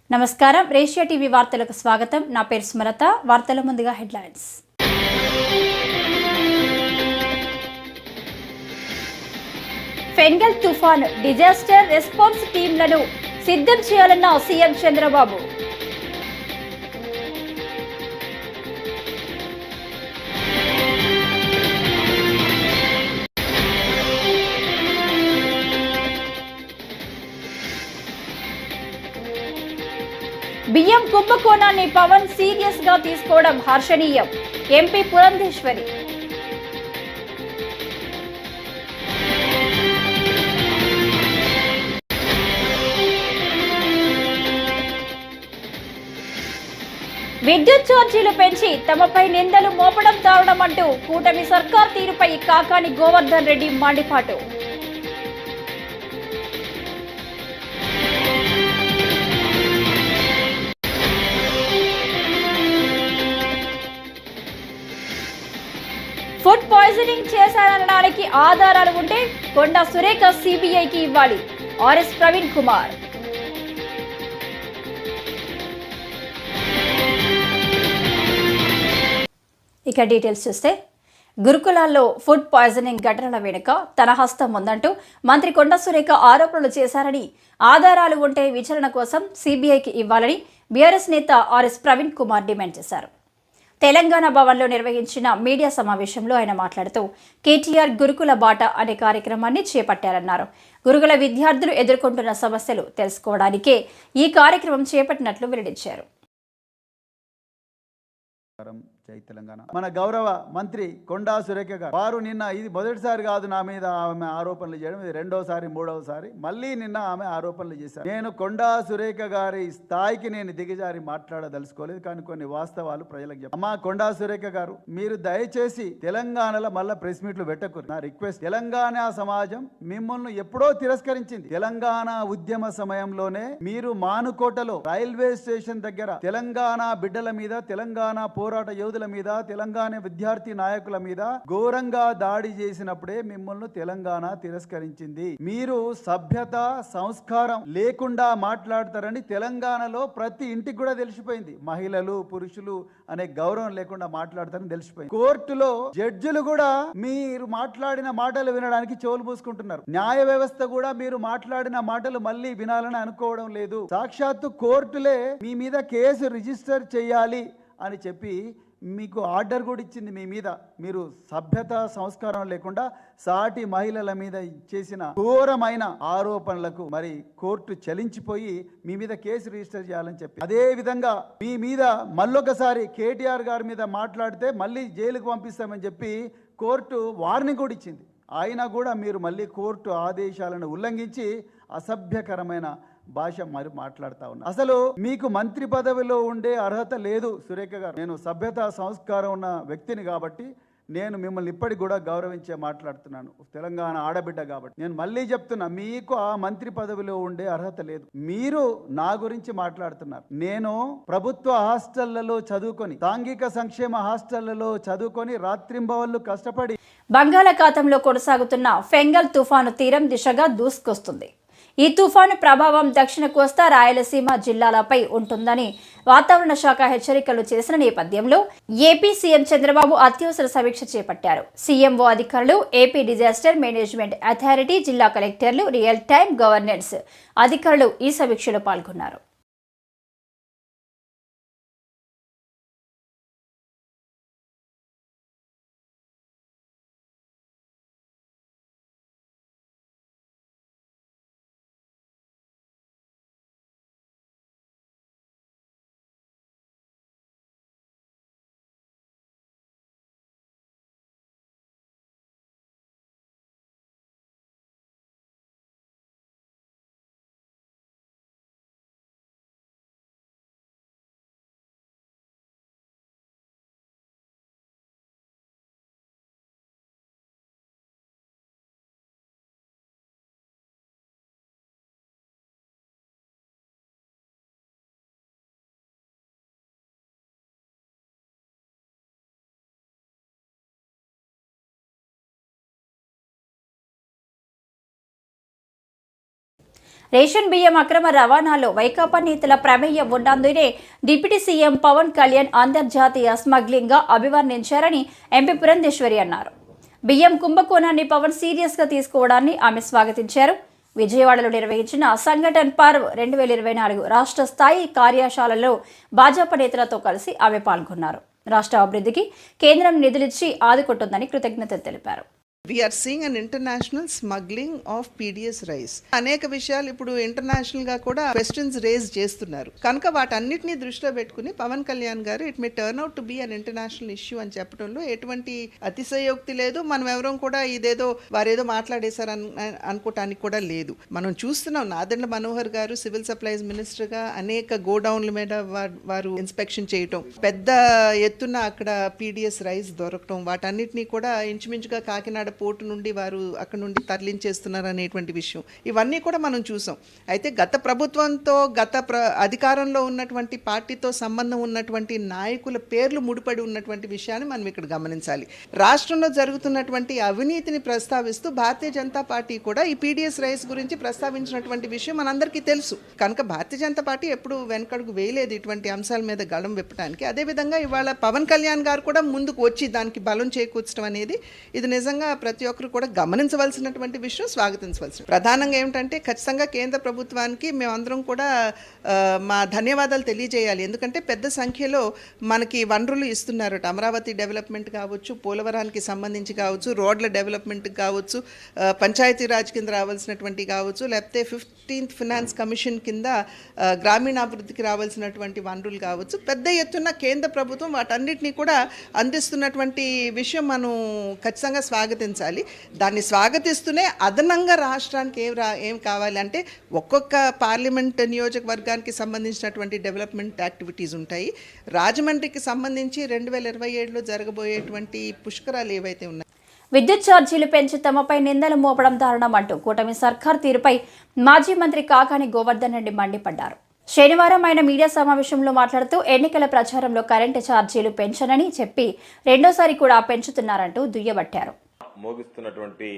నమస్కారం రేషియా టీవీ వార్తలకు స్వాగతం నా పేరు స్మరత వార్తల ముందుగా హెడ్లైన్స్ ఫెంగల్ తుఫాన్ డిజాస్టర్ రెస్పాన్స్ టీంలను సిద్ధం చేయాలన్న సీఎం చంద్రబాబు బియ్యం కుంభకోణాన్ని పవన్ సీరియస్ గా తీసుకోవడం హర్షణీయం ఎంపీ పురంధేశ్వరి విద్యుత్ ఛార్జీలు పెంచి తమపై నిందలు మోపడం దారుణం అంటూ కూటమి సర్కార్ తీరుపై కాకాని గోవర్ధన్ రెడ్డి మండిపాటు ఫుడ్ పాయిజనింగ్ చేశారనడానికి ఆధారాలు ఉంటే కొండా సురేఖ సిబిఐకి ఇవ్వాలి ఆర్ఎస్ ప్రవీణ్ కుమార్ ఇక డీటెయిల్స్ చూస్తే గురుకులాల్లో ఫుడ్ పాయిజనింగ్ ఘటనల వెనుక తన హస్తం ఉందంటూ మంత్రి కొండా సురేఖ ఆరోపణలు చేశారని ఆధారాలు ఉంటే విచారణ కోసం సిబిఐకి ఇవ్వాలని బీఆర్ఎస్ నేత ఆర్ఎస్ ప్రవీణ్ కుమార్ డిమాండ్ చేశారు. తెలంగాణ భవన్లో నిర్వహించిన మీడియా సమావేశంలో ఆయన మాట్లాడుతూ కేటీఆర్ గురుకుల బాట అనే కార్యక్రమాన్ని చేపట్టారన్నారు. గురుకుల విద్యార్థులు ఎదుర్కొంటున్న సమస్యలు తెలుసుకోవడానికే ఈ కార్యక్రమం చేపట్టినట్లు వెల్లడించారు. జై తెలంగాణ. మన గౌరవ మంత్రి కొండా సురేఖ గారు వారు నిన్న ఇది మొదటిసారి కాదు నా మీద ఆమె ఆరోపణలు చేయడం, ఇది రెండోసారి మూడవసారి మళ్ళీ నిన్న ఆమె ఆరోపణలు చేశారు. నేను కొండా సురేఖ గారి స్థాయికి నేను దిగజారి మాట్లాడదలుచుకోలేదు, కానీ కొన్ని వాస్తవాలు ప్రజలకు చెప్పాను. అమ్మా కొండా సురేఖ గారు, మీరు దయచేసి తెలంగాణలో మళ్ళా ప్రెస్ మీట్లు పెట్టకూరు. నా రిక్వెస్ట్, తెలంగాణ సమాజం మిమ్మల్ని ఎప్పుడో తిరస్కరించింది. తెలంగాణ ఉద్యమ సమయంలోనే మీరు మానుకోటలో రైల్వే స్టేషన్ దగ్గర తెలంగాణ బిడ్డల మీద, తెలంగాణ పోరాట యోధుల మీద, తెలంగాణ విద్యార్థి నాయకుల మీద ఘోరంగా దాడి చేసినప్పుడే మిమ్మల్ని తెలంగాణ తిరస్కరించింది. మీరు సభ్యత సంస్కారం లేకుండా మాట్లాడతారని తెలంగాణలో ప్రతి ఇంటికి కూడా తెలిసిపోయింది. మహిళలు పురుషులు అనే గౌరవం లేకుండా మాట్లాడతారని తెలిసిపోయింది. కోర్టులో జడ్జిలు కూడా మీరు మాట్లాడిన మాటలు వినడానికి చెవులు పూసుకుంటున్నారు. న్యాయ వ్యవస్థ కూడా మీరు మాట్లాడిన మాటలు మళ్ళీ వినాలని అనుకోవడం లేదు. సాక్షాత్తు కోర్టులే మీ మీద కేసు రిజిస్టర్ చేయాలి అని చెప్పి మీకు ఆర్డర్ కూడా ఇచ్చింది. మీ మీద మీరు సభ్యత సంస్కారం లేకుండా సాటి మహిళల మీద చేసిన ఘోరమైన ఆరోపణలకు మరి కోర్టు చలించిపోయి మీ మీద కేసు రిజిస్టర్ చేయాలని చెప్పి, అదే విధంగా మీ మీద మళ్ళొకసారి కేటీఆర్ గారి మీద మాట్లాడితే మళ్ళీ జైలుకు పంపిస్తామని చెప్పి కోర్టు వార్నింగ్ కూడా ఇచ్చింది. అయినా కూడా మీరు మళ్ళీ కోర్టు ఆదేశాలను ఉల్లంఘించి అసభ్యకరమైన భాష మరి మాట్లాడుతూ ఉన్నా. అసలు మీకు మంత్రి పదవిలో ఉండే అర్హత లేదు సురేఖ గారు. నేను సభ్యత సంస్కారం ఉన్న వ్యక్తిని కాబట్టి నేను మిమ్మల్ని ఇప్పటికి కూడా గౌరవించే మాట్లాడుతున్నాను. తెలంగాణ ఆడబిడ్డ కాబట్టి నేను మళ్ళీ చెప్తున్నా, మీకు ఆ మంత్రి పదవిలో ఉండే అర్హత లేదు. మీరు నా గురించి మాట్లాడుతున్నారు. నేను ప్రభుత్వ హాస్టళ్లలో చదువుకొని, సాంఘిక సంక్షేమ హాస్టళ్లలో చదువుకొని రాత్రింబవళ్లు కష్టపడి బంగాళాఖాతంలో కొనసాగుతున్న ఫెంగల్ తుఫాను తీరం దిశగా దూసుకొస్తుంది. ఈ తుఫాను ప్రభావం దక్షిణ కోస్తా రాయలసీమ జిల్లాలపై ఉంటుందని వాతావరణ శాఖ హెచ్చరికలు చేసిన నేపథ్యంలో ఏపీ సీఎం చంద్రబాబు అత్యవసర సమీక్ష చేపట్టారు. సీఎంఓ అధికారులు, ఏపీ డిజాస్టర్ మేనేజ్మెంట్ అథారిటీ, జిల్లా కలెక్టర్లు, రియల్ టైమ్ గవర్నెన్స్ అధికారులు ఈ సమీక్షలో పాల్గొన్నారు. రేషన్ బియ్యం అక్రమ రవాణాలో వైకాపా నేతల ప్రమేయం ఉన్నందునే డిప్యూటీ సీఎం పవన్ కళ్యాణ్ అంతర్జాతీయ స్మగ్లింగ్గా అభివర్ణించారని ఎంపీ పురంధేశ్వరి అన్నారు. బియ్యం కుంభకోణాన్ని పవన్ సీరియస్గా తీసుకోవడాన్ని ఆమె స్వాగతించారు. విజయవాడలో నిర్వహించిన సంఘటన్ పర్వ్ 2024 రాష్ట్ర స్థాయి కార్యశాలలో భాజపా నేతలతో కలిసి ఆమె పాల్గొన్నారు. రాష్ట్ర అభివృద్ధికి కేంద్రం నిధులిచ్చి ఆదుకుంటుందని కృతజ్ఞతలు తెలిపారు. We are seeing an international smuggling of PDS rice. అనేక విషయాలు ఇప్పుడు ఇంటర్నేషనల్ గా కూడా క్వశ్చన్స్ రేజ్ చేస్తున్నారు కనుక వాటన్నిటిని దృష్టిలో పెట్టుకుని పవన్ కళ్యాణ్ గారు it may turn out to be an international issue అని చెప్పడంలో ఎటువంటి అతిశయోక్తి లేదు. మనం ఎవరం కూడా ఇదేదో వారేదో మాట్లాడేశారు అనుకోవటానికి కూడా లేదు. మనం చూస్తున్నాం నాదెండ్ల మనోహర్ గారు సివిల్ సప్లైస్ మినిస్టర్ గా అనేక గోడౌన్ల మీద వారు ఇన్స్పెక్షన్ చేయటం, పెద్ద ఎత్తున అక్కడ PDS రైస్ దొరకటం, వాటన్నిటినీ కూడా ఇంచుమించుగా కాకినాడ పోర్టు నుండి వారు అక్కడ నుండి తరలించేస్తున్నారు అనేటువంటి విషయం ఇవన్నీ కూడా మనం చూసాం. అయితే గత ప్రభుత్వంతో అధికారంలో ఉన్నటువంటి పార్టీతో సంబంధం ఉన్నటువంటి నాయకుల పేర్లు ముడిపడి ఉన్నటువంటి విషయాన్ని మనం ఇక్కడ గమనించాలి. రాష్ట్రంలో జరుగుతున్నటువంటి అవినీతిని ప్రస్తావిస్తూ భారతీయ జనతా పార్టీ కూడా ఈ PDS రైస్ గురించి ప్రస్తావించినటువంటి విషయం మనందరికీ తెలుసు. కనుక భారతీయ జనతా పార్టీ ఎప్పుడు వెనకడుగు వేయలేదు ఇటువంటి అంశాల మీద గళం విప్పడానికి. అదేవిధంగా ఇవాళ పవన్ కళ్యాణ్ గారు కూడా ముందుకు వచ్చి దానికి బలం చేకూర్చడం అనేది ఇది నిజంగా ప్రతి ఒక్కరు కూడా గమనించవలసినటువంటి విషయం, స్వాగతించవలసిన. ప్రధానంగా ఏమిటంటే ఖచ్చితంగా కేంద్ర ప్రభుత్వానికి మేమందరం కూడా మా ధన్యవాదాలు తెలియజేయాలి. ఎందుకంటే పెద్ద సంఖ్యలో మనకి వనరులు ఇస్తున్నారు. అమరావతి డెవలప్మెంట్ కావచ్చు, పోలవరానికి సంబంధించి కావచ్చు, రోడ్ల డెవలప్మెంట్ కావచ్చు, పంచాయతీరాజ్ కింద రావాల్సినటువంటి కావచ్చు, లేకపోతే 15th ఫినాన్స్ కమిషన్ కింద గ్రామీణాభివృద్ధికి రావాల్సినటువంటి వనరులు కావచ్చు, పెద్ద ఎత్తున కేంద్ర ప్రభుత్వం వాటన్నిటినీ కూడా అందిస్తున్నటువంటి విషయం మనం ఖచ్చితంగా స్వాగతించాలి. దాన్ని స్వాగతిస్తూనే అదనంగా రాష్ట్రానికి ఏం కావాలి అంటే ఒక్కొక్క పార్లమెంట్ నియోజకవర్గానికి సంబంధించినటువంటి డెవలప్మెంట్ యాక్టివిటీస్ ఉంటాయి. రాజమండ్రికి సంబంధించి 2027లో జరగబోయేటువంటి పుష్కరాలు ఏవైతే ఉన్నాయి, విద్యుత్ ఛార్జీలు పెంచి తమపై నిందలు మోపడం దారుణం అంటూ కూటమి సర్కార్ తీరుపై మాజీ మంత్రి కాకాని గోవర్ధన్ రెడ్డి మండిపడ్డారు. శనివారం ఆయన మీడియా సమావేశంలో మాట్లాడుతూ ఎన్నికల ప్రచారంలో కరెంటు ఛార్జీలు పెంచనని చెప్పి రెండోసారి కూడా పెంచుతున్నారంటూ దుయ్యబట్టారు. మోగిస్తున్నటువంటి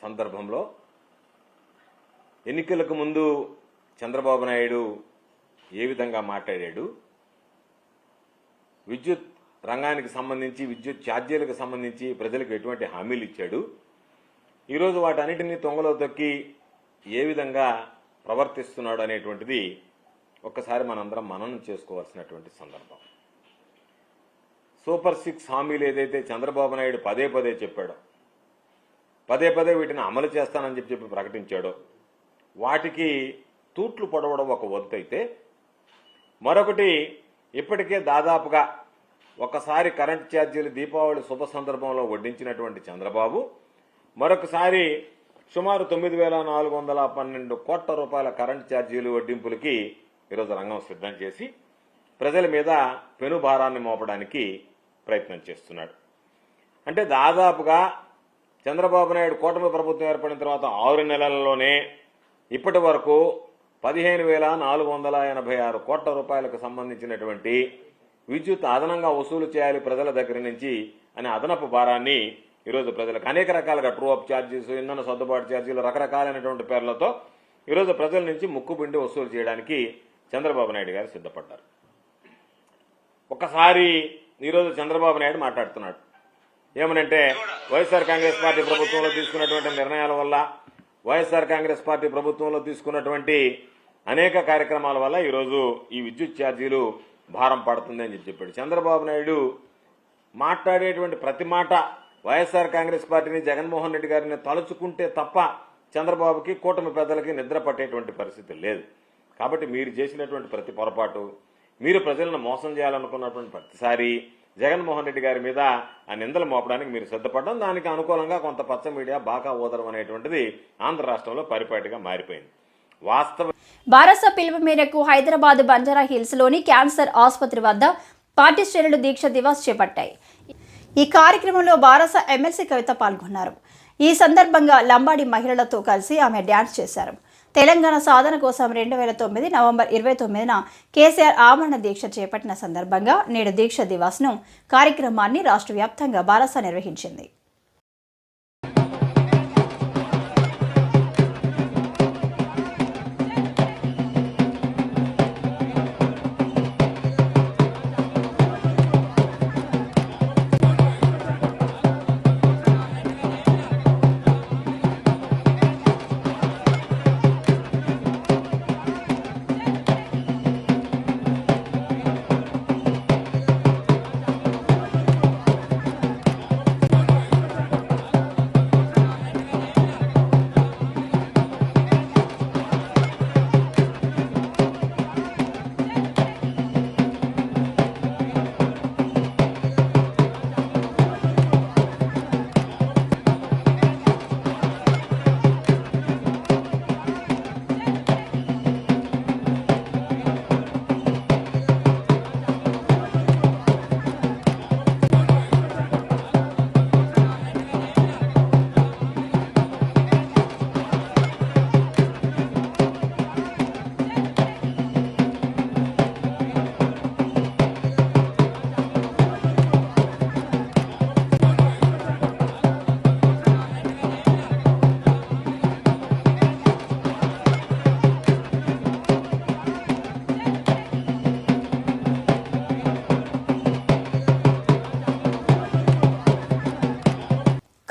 సందర్భంలో ఎన్నికలకు ముందు చంద్రబాబు నాయుడు ఏ విధంగా మాట్లాడాడు, విద్యుత్ రంగానికి సంబంధించి విద్యుత్ ఛార్జీలకు సంబంధించి ప్రజలకు ఎటువంటి హామీలు ఇచ్చాడు, ఈరోజు వాటన్నిటినీ తొంగలో తొక్కి ఏ విధంగా ప్రవర్తిస్తున్నాడు అనేటువంటిది ఒక్కసారి మనందరం మననం చేసుకోవాల్సినటువంటి సందర్భం. సూపర్ 6 హామీలు ఏదైతే చంద్రబాబు నాయుడు పదే పదే చెప్పాడో, పదే పదే వీటిని అమలు చేస్తానని చెప్పి ప్రకటించాడో, వాటికి తూట్లు పొడవడం ఒక వంతైతే, మరొకటి ఇప్పటికే దాదాపుగా ఒకసారి కరెంట్ ఛార్జీలు దీపావళి శుభ సందర్భంలో వడ్డించినటువంటి చంద్రబాబు మరొకసారి సుమారు 9,412 కోట్ల రూపాయల కరెంట్ ఛార్జీలు వడ్డింపులకి ఈరోజు రంగం సిద్ధం చేసి ప్రజల మీద పెనుభారాన్ని మోపడానికి ప్రయత్నం చేస్తున్నాడు. అంటే దాదాపుగా చంద్రబాబు నాయుడు కూటమి ప్రభుత్వం ఏర్పడిన తర్వాత 6 నెలల్లోనే ఇప్పటి వరకు 15,486 కోట్ల రూపాయలకు సంబంధించినటువంటి విద్యుత్ అదనంగా వసూలు చేయాలి ప్రజల దగ్గర నుంచి అనే అదనపు భారాన్ని ఈరోజు ప్రజలకు అనేక రకాలుగా ట్రూ అప్ ఛార్జీస్, ఇంధన సర్దుబాటు ఛార్జీలు, రకరకాలైనటువంటి పేర్లతో ఈరోజు ప్రజల నుంచి ముక్కుపిండి వసూలు చేయడానికి చంద్రబాబు నాయుడు గారు సిద్ధపడ్డారు. ఒకసారి ఈరోజు చంద్రబాబు నాయుడు మాట్లాడుతున్నాడు ఏమనంటే, వైఎస్ఆర్ కాంగ్రెస్ పార్టీ ప్రభుత్వంలో తీసుకున్నటువంటి నిర్ణయాల వల్ల, వైఎస్ఆర్ కాంగ్రెస్ పార్టీ ప్రభుత్వంలో తీసుకున్నటువంటి అనేక కార్యక్రమాల వల్ల ఈరోజు ఈ విద్యుత్ ఛార్జీలు భారం పడుతుందని చెప్పాడు. చంద్రబాబు నాయుడు మాట్లాడేటువంటి ప్రతి మాట వైఎస్ఆర్ కాంగ్రెస్ పార్టీని, జగన్మోహన్ రెడ్డి గారిని తలుచుకుంటే తప్ప చంద్రబాబుకి, కూటమి పెద్దలకి నిద్ర పట్టేటువంటి పరిస్థితి లేదు. కాబట్టి మీరు చేసినటువంటి ప్రతి పొరపాటు, మీరు ప్రజలను మోసం చేయాలనుకున్నటువంటి ప్రతిసారి జగన్మోహన్ రెడ్డి గారి మీద ఆ నిందలు మోపడానికి మీరు సిద్ధపడడం, దానికి అనుకూలంగా కొంత పచ్చ మీడియా బాగా ఓదడం అనేటువంటిది ఆంధ్ర రాష్ట్రంలో పరిపాటిగా మారిపోయింది. వాస్తవ బారస పిలుపు మేరకు హైదరాబాద్ బంజారా హిల్స్ లోని క్యాన్సర్ ఆసుపత్రి వద్ద పార్టీ శ్రేణులు దీక్ష దివాస్ చేపట్టాయి. ఈ కార్యక్రమంలో బారస ఎమ్మెల్సీ కవిత పాల్గొన్నారు. ఈ సందర్భంగా లంబాడి మహిళలతో కలిసి ఆమె డ్యాన్స్ చేశారు. తెలంగాణ సాధన కోసం 2009 నవంబర్ 29న కేసీఆర్ ఆమరణ దీక్ష చేపట్టిన సందర్భంగా నేడు దీక్ష దివాస్ను కార్యక్రమాన్ని రాష్ట్ర వ్యాప్తంగా బారస నిర్వహించింది.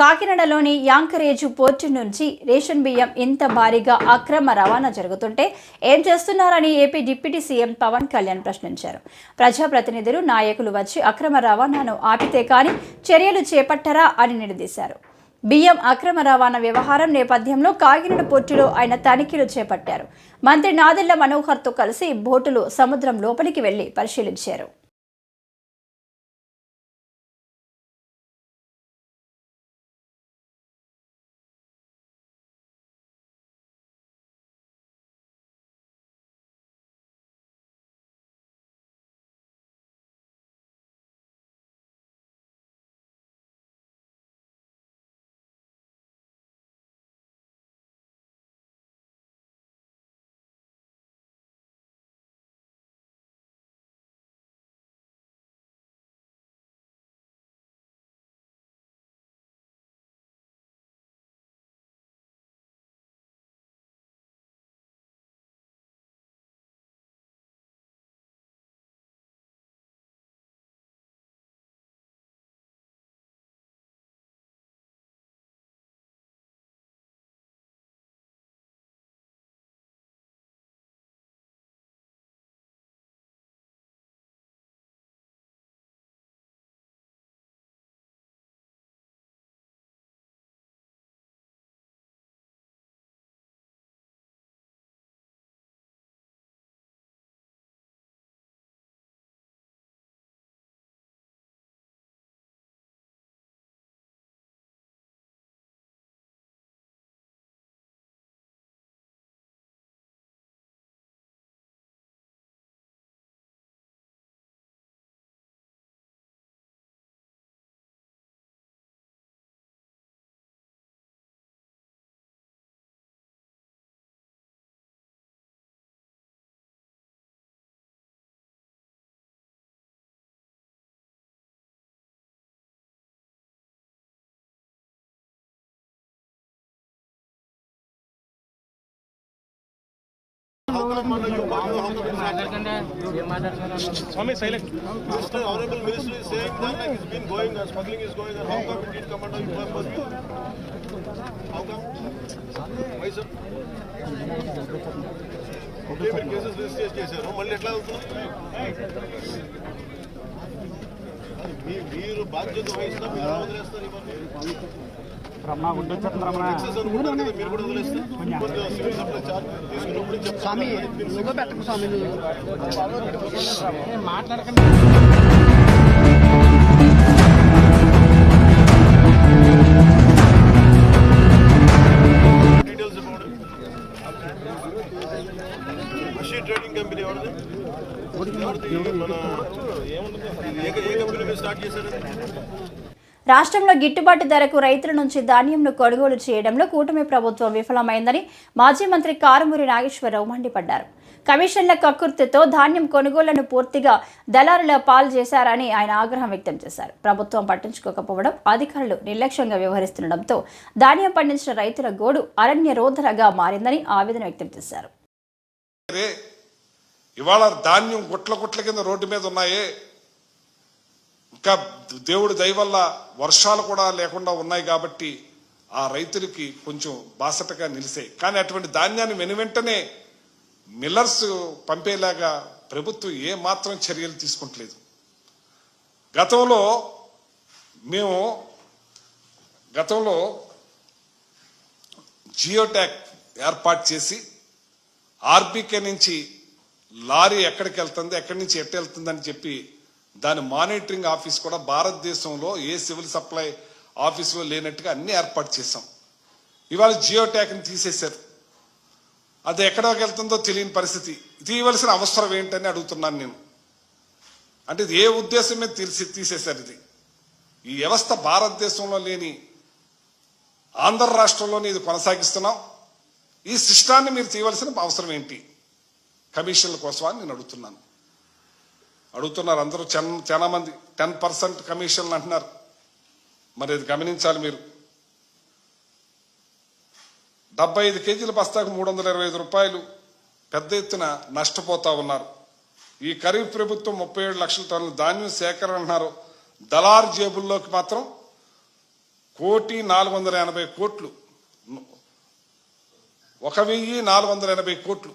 కాకినాడలోని యాంకరేజు పోర్టు నుంచి రేషన్ బియ్యం ఇంత భారీగా అక్రమ రవాణా జరుగుతుంటే ఏం చేస్తున్నారని AP deputy CM Pawan Kalyan ప్రశ్నించారు. ప్రజాప్రతినిధులు, నాయకులు వచ్చి అక్రమ రవాణాను ఆపితే కానీ చర్యలు చేపట్టరా అని నిలదీశారు. బియ్యం అక్రమ రవాణా వ్యవహారం నేపథ్యంలో కాకినాడ పోర్టులో ఆయన తనిఖీలు చేపట్టారు. మంత్రి నాదెళ్ల మనోహర్తో కలిసి బోటులు సముద్రం లోపలికి వెళ్లి పరిశీలించారు. Swami, silent. Minister, Honorable Minister is saying that like it's been going on, smuggling is going on. How come it didn't come under your purview? How come? Why, sir? Okay, మీరు కేసెస్ రిజిస్టర్ చేశారు, మళ్ళీ ఎట్లా అవుతుంది? మీరు బాధ్యత వహిస్తా, మీరు వదిలేస్తారు ఇవన్నీ. ఎక్సెస్ అనుకుంటారు కదా, మీరు కూడా వదిలేస్తారు. సివిల్ సప్లై చార్జ్ తీసుకున్నప్పుడు చెప్తాను. డీటెయిల్స్ అబౌట్ మషీ ట్రేడింగ్ కంపెనీ ఎవరిది? మన ఏముంటుంది, ఏ కంపెనీ మీద స్టార్ట్ చేశారండి? రాష్ట్రంలో గిట్టుబాటు ధరకు రైతుల నుంచి ధాన్యంను కొనుగోలు చేయడంలో కూటమి ప్రభుత్వం విఫలమైందని మాజీ మంత్రి కారుమూరి నాగేశ్వరరావు మండిపడ్డారు. కమిషన్ల కక్కుర్తితో ధాన్యం కొనుగోళ్లను పూర్తిగా దళారుల పాలు చేశారని ఆయన ఆగ్రహం వ్యక్తం చేశారు. ప్రభుత్వం పట్టించుకోకపోవడం, అధికారులు నిర్లక్ష్యంగా వ్యవహరిస్తుండటంతో ధాన్యం పండించిన రైతుల గోడు అరణ్య రోదనగా మారిందని ఆవేదన వ్యక్తం చేశారు. ఇవాళ ధాన్యం గుట్ల కింద రోడ్డు మీద ఉన్నాయే, ఇంకా దేవుడి దయ వల్ల వర్షాలు కూడా లేకుండా ఉన్నాయి కాబట్టి ఆ రైతులకి కొంచెం బాసటగా నిలిసాయి. కానీ అటువంటి ధాన్యాన్ని వెనువెంటనే మిల్లర్స్ పంపేలాగా ప్రభుత్వం ఏ మాత్రం చర్యలు తీసుకుంటలేదు. గతంలో జియోట్యాగ్ ఏర్పాటు చేసి ఆర్బీకే నుంచి లారీ ఎక్కడికి వెళ్తుంది, ఎక్కడి నుంచి ఎట్టు వెళ్తుందని చెప్పి దాని మానిటరింగ్ ఆఫీస్ కూడా భారతదేశంలో ఏ సివిల్ సప్లై ఆఫీసులో లేనట్టుగా అన్ని ఏర్పాటు చేశాం. ఇవాళ జియోట్యాగ్ని తీసేశారు. అది ఎక్కడికి వెళ్తుందో తెలియని పరిస్థితి. తీయవలసిన అవసరం ఏంటని అడుగుతున్నాను నేను. అంటే ఇది ఏ ఉద్దేశం మీద తీసేశారు? ఈ వ్యవస్థ భారతదేశంలో లేని ఆంధ్ర రాష్ట్రంలోనే ఇది కొనసాగిస్తున్నాం. ఈ సిస్టాన్ని మీరు తీయవలసిన అవసరం ఏంటి? కమిషన్ల కోసం అని నేను అడుగుతున్నారు అందరూ. చాలా మంది 10% కమిషన్లు అంటున్నారు. మరి ఇది గమనించాలి మీరు. 75 కేజీల బస్తాకు 325 రూపాయలు పెద్ద ఎత్తున నష్టపోతా ఉన్నారు. ఈ ఖరీఫ్ ప్రభుత్వం 37 లక్షల టన్నుల ధాన్యం సేకరణ అంటున్నారు. దళారు జేబుల్లోకి మాత్రం 1,480 కోట్లు, 1,480 కోట్లు,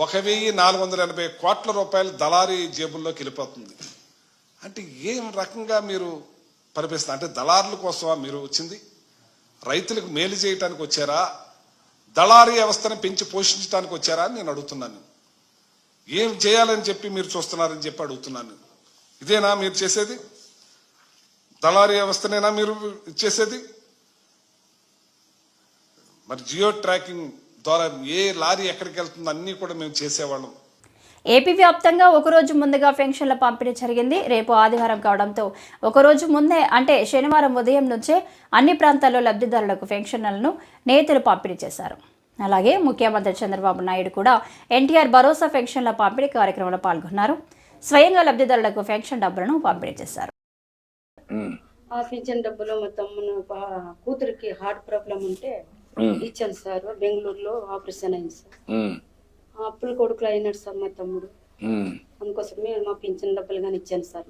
1,480 కోట్ల రూపాయలు దళారీ జేబుల్లోకి వెళ్ళిపోతుంది. అంటే ఏం రకంగా మీరు పరిపిస్తారు? అంటే దళారుల కోసమా మీరు వచ్చింది? రైతులకు మేలు చేయటానికి వచ్చారా? దళారీ వ్యవస్థను పెంచి పోషించడానికి వచ్చారా అని నేను అడుగుతున్నాను. ఏం చేయాలని చెప్పి మీరు చూస్తున్నారని చెప్పి అడుగుతున్నాను. ఇదేనా మీరు చేసేది? దళారీ వ్యవస్థనేనా మీరు చేసేది? మరి జియో ట్రాకింగ్ ద్వారా ఏ లారీ ఎక్కడికి వెళ్తుందో అన్నీ కూడా మేము చేసేవాళ్ళం. ఏపీ వ్యాప్తంగా ఒకరోజు ముందుగా పెన్షన్ల పంపిణీ జరిగింది. రేపు ఆదివారం కావడంతో ఒకరోజు ముందే అంటే శనివారం ఉదయం నుంచే అన్ని ప్రాంతాల్లో లబ్ధిదారులకు పెన్షన్లను నేతలు పంపిణీ చేశారు. అలాగే ముఖ్యమంత్రి చంద్రబాబు నాయుడు కూడా ఎన్టీఆర్ భరోసా పెన్షన్ల పంపిణీ కార్యక్రమంలో పాల్గొన్నారు. స్వయంగా లబ్ధిదారులకు పెన్షన్ డబ్బులను పంపిణీ చేశారు. ఆ పింఛన్ డబ్బులు మా తమ్ముని కూతురికి హార్ట్ ప్రాబ్లం ఉంటే ఇచ్చాను సార్. బెంగళూరులో ఆపరేషన్ అయింది సార్. అప్పుల కొడుకులు అయినాడు సార్ మా తమ్ముడు. అందుకోసమే మా పింఛన్ డబ్బులు కానీ ఇచ్చాను సార్.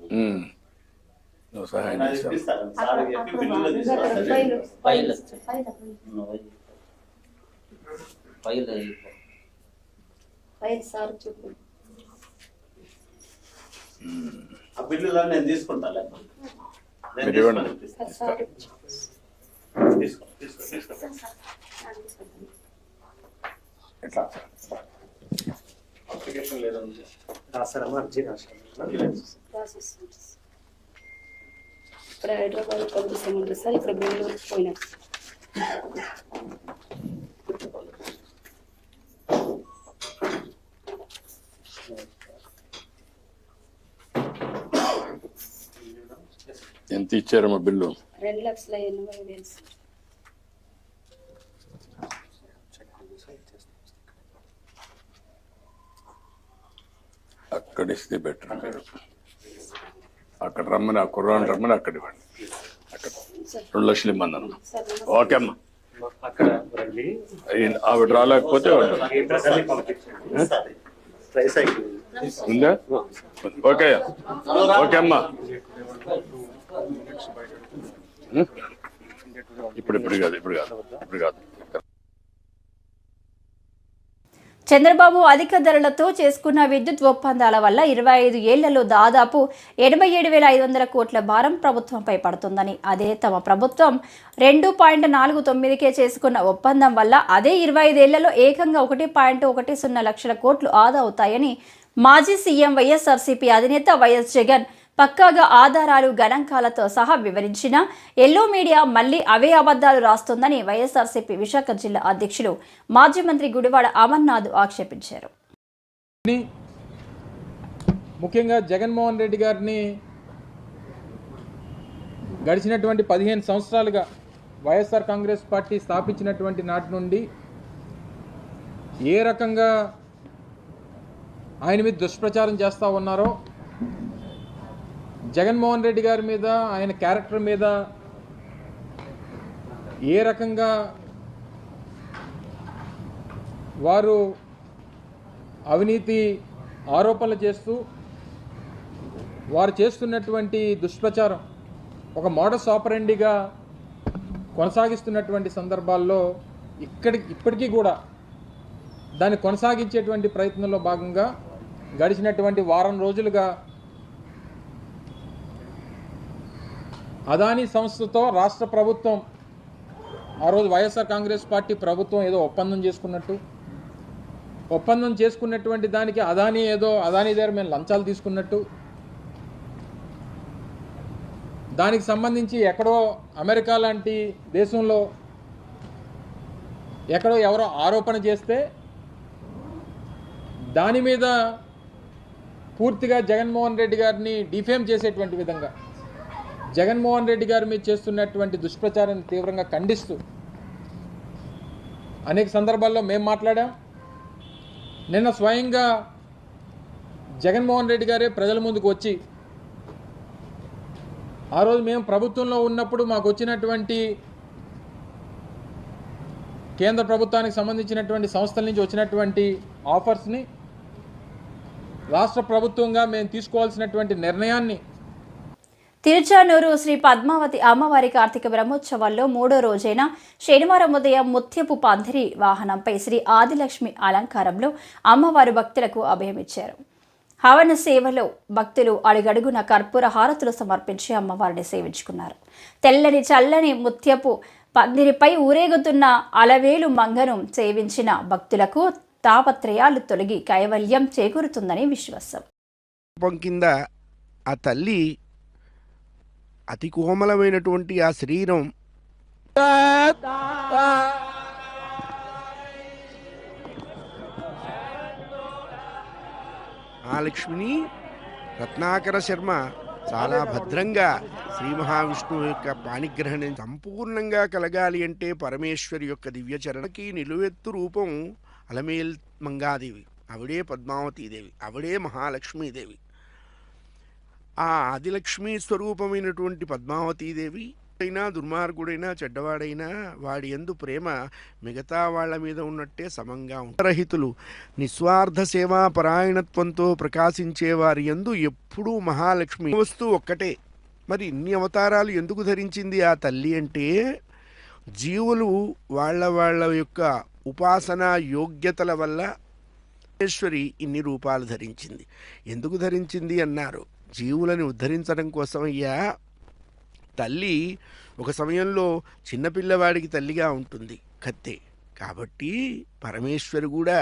సార్ చూపు ఆ బిల్లులో నేను తీసుకుంటాను. అప్లికేషన్ లేదా రాస్తారమ్మా? అర్జీ రాస్తాను. ఇక్కడ హైదరాబాద్ పంపిస్తామంటారు సార్. ఇక్కడ బెంగళూరుకి పోయినారు. ఎంత ఇచ్చారమ్మా బిల్లు? 2,80,000 సార్. అక్కడ ఇస్తే బెటర్. మీరు అక్కడ రమ్మని, ఆ కుర్రాన్ని రమ్మని అక్కడ ఇవ్వండి. అక్కడ 2 లక్షలు ఇమ్మన్నాను. ఓకే అమ్మా. ఆవిడ రాలేకపోతే ఉందా? ఓకే ఓకే అమ్మా. ఇప్పుడు కాదు. చంద్రబాబు అధిక ధరలతో చేసుకున్న విద్యుత్ ఒప్పందాల వల్ల 25 ఏళ్లలో దాదాపు 87,500 కోట్ల భారం ప్రభుత్వంపై పడుతుందని, అదే తమ ప్రభుత్వం 2.49కే చేసుకున్న ఒప్పందం వల్ల అదే 25 ఏళ్లలో ఏకంగా 1.10 లక్షల కోట్లు ఆదా అవుతాయని మాజీ సీఎం వైఎస్ఆర్సీపీ అధినేత వైఎస్ జగన్ పక్కాగా ఆధారాలు గణాంకాలతో సహా వివరించిన ఎల్లో మీడియా మళ్లీ అవే అబద్ధాలు రాస్తోందని వైఎస్ఆర్సీపీ విశాఖ జిల్లా అధ్యక్షులు మాజీ మంత్రి గుడివాడ అమర్నాథ్ ఆక్షేపించారు. ముఖ్యంగా జగన్మోహన్ రెడ్డి గారిని గడిచినటువంటి 15 సంవత్సరాలుగా వైఎస్ఆర్ కాంగ్రెస్ పార్టీ స్థాపించినటువంటి నాటి నుండి ఏ రకంగా ఆయన మీద దుష్ప్రచారం చేస్తూ ఉన్నారో, జగన్మోహన్ రెడ్డి గారి మీద, ఆయన క్యారెక్టర్ మీద ఏ రకంగా వారు అవినీతి ఆరోపణలు చేస్తూ వారు చేస్తున్నటువంటి దుష్ప్రచారం ఒక మోడస్ ఆపరెండిగా కొనసాగిస్తున్నటువంటి సందర్భాల్లో ఇప్పటికీ కూడా దాన్ని కొనసాగించేటువంటి ప్రయత్నంలో భాగంగా గడిచినటువంటి వారం రోజులుగా అదానీ సంస్థతో రాష్ట్ర ప్రభుత్వం, ఆ రోజు వైఎస్ఆర్ కాంగ్రెస్ పార్టీ ప్రభుత్వం ఏదో ఒప్పందం చేసుకున్నటువంటి దానికి అదానీ దగ్గర మేము లంచాలు తీసుకున్నట్టు, దానికి సంబంధించి ఎక్కడో అమెరికా లాంటి దేశంలో ఎక్కడో ఎవరో ఆరోపణ చేస్తే దాని మీద పూర్తిగా జగన్మోహన్ రెడ్డి గారిని డిఫేమ్ చేసేటువంటి విధంగా జగన్మోహన్ రెడ్డి గారి మీద చేస్తున్నటువంటి దుష్ప్రచారాన్ని తీవ్రంగా ఖండిస్తూ అనేక సందర్భాల్లో మేము మాట్లాడాం. నిన్న స్వయంగా జగన్మోహన్ రెడ్డి గారే ప్రజల ముందుకు వచ్చి, ఆ రోజు మేము ప్రభుత్వంలో ఉన్నప్పుడు మాకు వచ్చినటువంటి కేంద్ర ప్రభుత్వానికి సంబంధించినటువంటి సంస్థల నుంచి వచ్చినటువంటి ఆఫర్స్ని రాష్ట్ర ప్రభుత్వంగా మేము తీసుకోవాల్సినటువంటి నిర్ణయాన్ని తిరుచానూరు శ్రీ పద్మావతి అమ్మవారి కార్తీక బ్రహ్మోత్సవాల్లో 3వ రోజైన శనివారం ఉదయం ముత్యపు పందిరి వాహనంపై శ్రీ ఆదిలక్ష్మి అలంకారంలో అమ్మవారు భక్తులకు అభయమిచ్చారు. హవన సేవలో భక్తులు అడుగడుగున కర్పూర హారతులు సమర్పించి అమ్మవారిని సేవించుకున్నారు. తెల్లని చల్లని ముత్యపు పందిరిపై ఊరేగుతున్న అలవేలు మంగను సేవించిన భక్తులకు తాపత్రయాలు తొలగి కైవల్యం చేకూరుతుందని విశ్వాసం. కింద ఆ తల్లి అతి కోమలమైనటువంటి ఆ శరీరం మహాలక్ష్మిని రత్నాకర శర్మ చాలా భద్రంగా శ్రీ మహావిష్ణువు యొక్క పాణిగ్రహణం సంపూర్ణంగా కలగాలి అంటే పరమేశ్వరి యొక్క దివ్యచరణకి నిలువెత్తు రూపం అలమేల్ మంగాదేవి, ఆవిడే పద్మావతీదేవి, ఆవిడే మహాలక్ష్మీదేవి. ఆ ఆదిలక్ష్మీ స్వరూపమైనటువంటి పద్మావతీదేవి అయినా దుర్మార్గుడైనా చెడ్డవాడైనా వాడి యందు ప్రేమ మిగతా వాళ్ళ మీద ఉన్నట్టే సమంగా రహితులు నిస్వార్థ సేవా పరాయణత్వంతో ప్రకాశించే వారి యందు ఎప్పుడూ మహాలక్ష్మి వస్తూ ఒక్కటే. మరి ఇన్ని అవతారాలు ఎందుకు ధరించింది ఆ తల్లి అంటే జీవులు వాళ్ళ యొక్క ఉపాసనా యోగ్యతల వల్ల ఈశ్వరి ఇన్ని రూపాలు ధరించింది. ఎందుకు ధరించింది అన్నారు, జీవులను ఉద్ధరించడం కోసమయ్యా. తల్లి ఒక సమయంలో చిన్నపిల్లవాడికి తల్లిగా ఉంటుంది కత్తే. కాబట్టి పరమేశ్వరి కూడా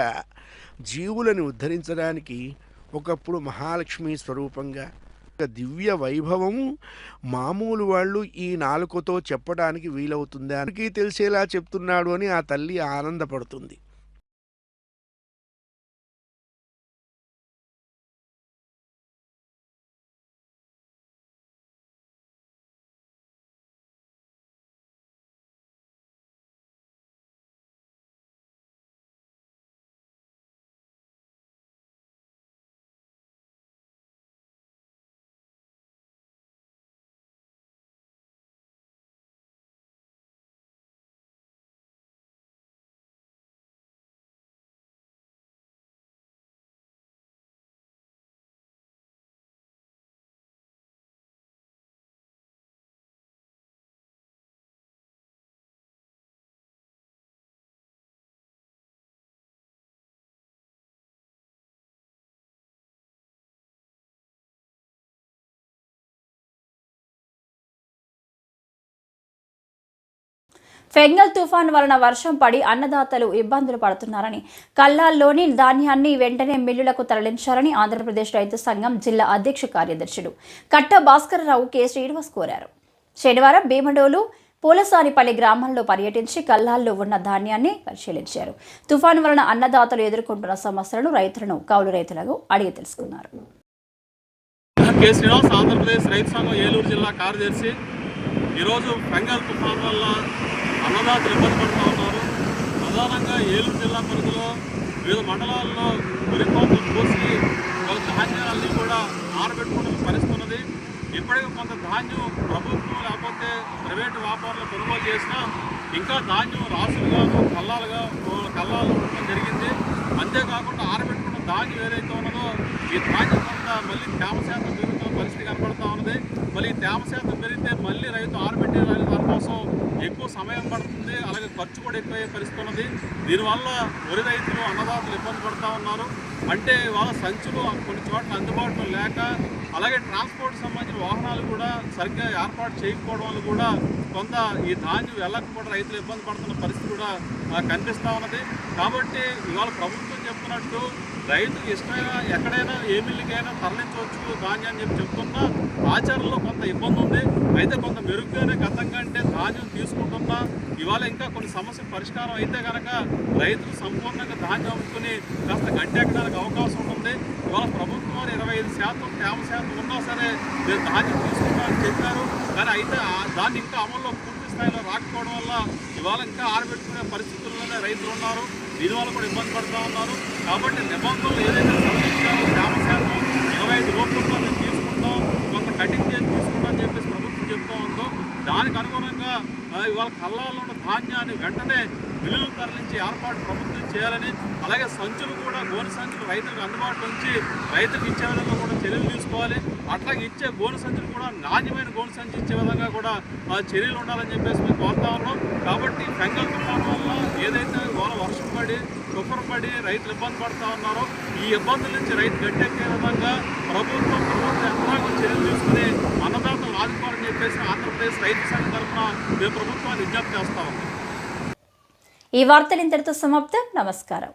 జీవులను ఉద్ధరించడానికి ఒకప్పుడు మహాలక్ష్మి స్వరూపంగా దివ్య వైభవము మామూలు వాళ్ళు ఈ నాలుకతో చెప్పడానికి వీలవుతుంది, అందరికీ తెలిసేలా చెప్తున్నాడు అని ఆ తల్లి ఆనందపడుతుంది. ఫెంగల్ తుఫాన్ వలన వర్షం పడి అన్నదాతలు ఇబ్బందులు పడుతున్నారని, కల్లాల్లోని ధాన్యాన్ని వెంటనే మిల్లులకు తరలించాలని ఆంధ్రప్రదేశ్ రైతు సంఘం జిల్లా అధ్యక్ష కార్యదర్శులు కట్ట భాస్కరరావు కె శ్రీనివాస్ కోరారు. శనివారం భీమడోలు పూలసానిపల్లి గ్రామంలో పర్యటించి కల్లాల్లో ఉన్న ధాన్యాన్ని పరిశీలించారు. తుఫాన్ వలన అన్నదాతలు ఎదుర్కొంటున్న సమస్యలను రైతులను కౌలు రైతులకు అడిగి తెలుసుకున్నారు. కె శ్రీనివాస్, ఆంధ్రప్రదేశ్ రైతు సంఘం ఏలూరు జిల్లా కార్యదర్శి. ఈరోజు ఫెంగల్ తుఫాన్ వల్ల అన్నదాతలు ఇబ్బంది పడుతూ ఉన్నారు. ప్రధానంగా ఏలూరు జిల్లా పరిధిలో వివిధ మండలాల్లో వరికోతలు పోసి వాళ్ళ ధాన్యాలన్నీ కూడా ఆరబెట్టుకునే పరిస్థితి ఉన్నది. ఇప్పటికీ కొంత ధాన్యం ప్రభుత్వం లేకపోతే ప్రైవేటు వ్యాపారులు కొనుగోలు చేసినా ఇంకా ధాన్యం రాసులుగాను కల్లాలు ఉండడం జరిగింది. అంతేకాకుండా ఆరబెట్టుకున్న ధాన్యం ఏదైతే ఉన్నదో ఈ ధాన్యం కొంత మళ్ళీ తేమ శాతం పెరుగుతున్న పరిస్థితి కనపడుతూ ఉన్నది. మళ్ళీ తేమ శాతం పెరిగితే మళ్ళీ రైతు ఆరబెట్టే దాని కోసం ఎక్కువ సమయం పడుతుంది, అలాగే ఖర్చు కూడా ఎక్కువయ్యే పరిస్థితి ఉన్నది. దీనివల్ల వరి రైతులు అన్నదాతలు ఇబ్బంది పడుతూ ఉన్నారు. అంటే వాళ్ళ సంచులు కొన్ని చోట్ల అందుబాటులో లేక, అలాగే ట్రాన్స్పోర్ట్ సంబంధించిన వాహనాలు కూడా సరిగ్గా ఏర్పాటు చేయకపోవడం వల్ల కూడా కొంత ఈ ధాన్యం వెళ్ళకపోవడం రైతులు ఇబ్బంది పడుతున్న పరిస్థితి కూడా కనిపిస్తూ ఉన్నది. కాబట్టి ఇవాళ ప్రభుత్వం చెప్తున్నట్టు రైతుకు ఇష్టమైనా ఎక్కడైనా ఏ మిల్లుకైనా తరలించవచ్చు ధాన్యాన్ని చెప్తున్నా ఆచరణలో కొంత ఇబ్బంది ఉంది. అయితే కొంత మెరుగ్గానే గతం కంటే ధాన్యం తీసుకుంటున్నా ఇవాళ ఇంకా కొన్ని సమస్యలు పరిష్కారం అయితే కనుక రైతులు సంపూర్ణంగా ధాన్యం అమ్ముకుని కాస్త గట్టెక్కడానికి అవకాశం ఉంటుంది. ఇవాళ ప్రభుత్వం వారు 25% తేమ శాతం ఉన్నా సరే మీరు ధాన్యం తీసుకుంటామని చెప్పారు. కానీ అయితే దాన్ని ఇంకా అమల్లో పూర్తి స్థాయిలో రాకపోవడం వల్ల ఇవాళ ఇంకా ఆరబెట్టుకునే పరిస్థితుల్లోనే రైతులు ఉన్నారు. దీనివల్ల కూడా ఇబ్బంది పడుతూ ఉన్నారు. కాబట్టి నిబంధనలు ఏదైతే సవరించారో తేమ శాతం 25 లోపల మేము తీసుకుంటాం, కొంత కటింగ్ చేసి తీసుకుంటాం అని చెప్పేసి ప్రభుత్వం చెప్తూ ఉందో దానికి అనుగుణంగా ఇవాళ కల్లాల్లో ఉన్న ధాన్యాన్ని వెంటనే మిల్లులు తరలించి ఏర్పాటు ప్రభుత్వం చేయాలని, అలాగే సంచులు కూడా గోనె సంచులు రైతులకు అందుబాటులో ఉంచి రైతులకు ఇచ్చే విధంగా కూడా చర్యలు తీసుకుంటాం. తీసుకోవాలి. అట్లాగే ఇచ్చే గోను సంచులు కూడా నాణ్యమైన గోను సంచి ఇచ్చే విధంగా కూడా చర్యలు ఉండాలని చెప్పేసి మేము కోరుతా ఉన్నాం. కాబట్టి ఫెంగల్ తుఫాను వల్ల ఏదైతే వర్షం పడి తుఫాను పడి రైతులు ఇబ్బంది పడుతూ ఉన్నారో ఈ ఇబ్బందుల నుంచి రైతు గట్టెక్కే విధంగా ప్రభుత్వ యంత్రాంగం చర్యలు తీసుకుని అన్నదాతలు ఆదుకోవాలని చెప్పేసి ఆంధ్రప్రదేశ్ రైతు సంఘం తరఫున మేము ప్రభుత్వాన్ని విజ్ఞప్తి చేస్తా ఉన్నాం. ఈ వార్తలు ఇంతటితో సమాప్తం. నమస్కారం.